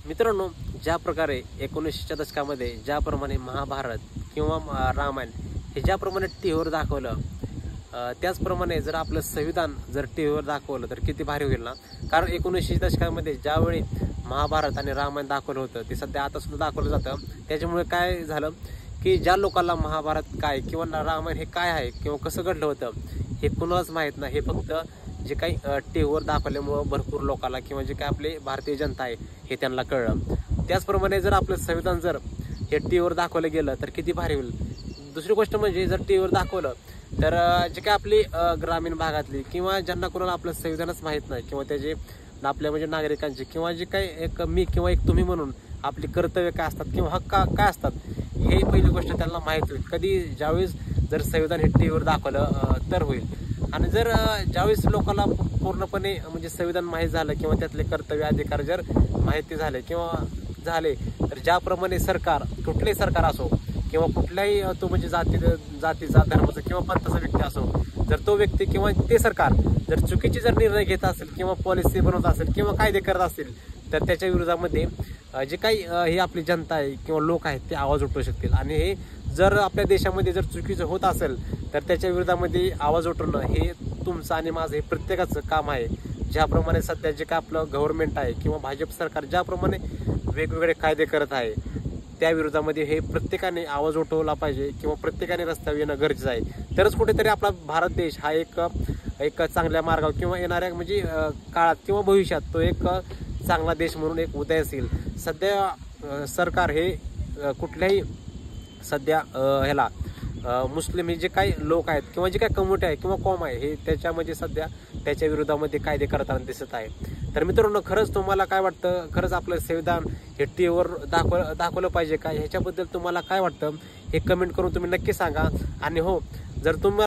मित्रांनो, ज्या प्रकारे 1900च्या दशकामध्ये ज्याप्रमाणे महाभारत किंवा रामायण हे ज्याप्रमाणे टीव्हीवर दाखवलं, त्याचप्रमाणे जर आपलं संविधान जर टीव्हीवर दाखवलं तर किती भारी होईल ना. कारण 1900च्या दशकामध्ये ज्यावेळी महाभारत आणि रामायण दाखवलं होतं ते सध्या आता सुद्धा दाखवलं जातं. त्याच्यामुळे काय झालं की ज्या लोकांना महाभारत काय किंवा रामायण हे काय आहे किंवा कसं घडलं होतं हे कुणालाच माहीत नाही. हे फक्त जे काही टीव्हीवर दाखवल्यामुळं भरपूर लोकांना किंवा जे काही आपले भारतीय जनता आहे हे त्यांना कळलं. त्याचप्रमाणे जर आपलं संविधान जर हे टीव्हीवर दाखवलं गेलं तर किती भारी होईल. दुसरी गोष्ट म्हणजे जर टीव्हीवर दाखवलं तर जे काही आपली ग्रामीण भागातली किंवा ज्यांना कोणाला आपलं संविधानच माहीत नाही किंवा त्याचे आपल्या म्हणजे नागरिकांचे किंवा जे काही एक मी किंवा एक तुम्ही म्हणून आपली कर्तव्य काय असतात किंवा हक्क काय असतात हे पहिली गोष्ट त्यांना माहीत होईल. कधी ज्यावेळेस जर संविधान हे टीव्हीवर दाखवलं तर होईल. आणि जर ज्यावेळेस लोकांना पूर्णपणे म्हणजे संविधान माहीत झालं किंवा त्यातले कर्तव्य अधिकार जर माहिती झाले किंवा झाले तर ज्याप्रमाणे सरकार कुठलेही सरकार असो किंवा कुठल्याही तो म्हणजे जातीचा धर्माचा किंवा पंथाचा व्यक्ती असो, जर तो व्यक्ती किंवा ते सरकार जर चुकीचे जर निर्णय घेत असेल किंवा पॉलिसी बनवत असेल किंवा कायदे करत असेल तर त्याच्या विरोधामध्ये जे काही ही आपली जनता आहे किंवा लोक आहेत ते आवाज उठवू शकतील. आणि हे जर आपल्या देशामध्ये जर चुकीचं होत असेल तर त्याच्या विरोधामध्ये आवाज उठवणं हे तुमचं आणि माझं हे प्रत्येकाचं काम आहे. ज्याप्रमाणे सध्या जे काय आपलं गव्हर्नमेंट आहे किंवा भाजप सरकार ज्याप्रमाणे वेगवेगळे कायदे करत आहे त्या विरोधामध्ये हे प्रत्येकाने आवाज उठवला पाहिजे किंवा प्रत्येकाने रस्त्यावर येणं गरजेचं आहे. तरच कुठेतरी आपला भारत देश हा एक चांगल्या मार्गावर किंवा येणाऱ्या म्हणजे काळात किंवा भविष्यात तो एक चांगला देश म्हणून एक उदयास येईल. सध्या सरकार हे कुठल्याही सध्या ह्याला मुस्लिम हे जे काही लोक आहेत किंवा जे काही कम्युनिटी आहे किंवा कॉम आहे हे त्याच्यामध्ये सध्या त्याच्या विरोधामध्ये कायदे करताना दिसत आहे. तर मित्रांनो, खरंच तुम्हाला काय वाटतं, खरंच आपलं संविधान हे टीव्हीवर दाखवलं पाहिजे का, ह्याच्याबद्दल तुम्हाला काय वाटतं हे कमेंट करून तुम्ही नक्की सांगा. आणि हो, जर तुम्हाला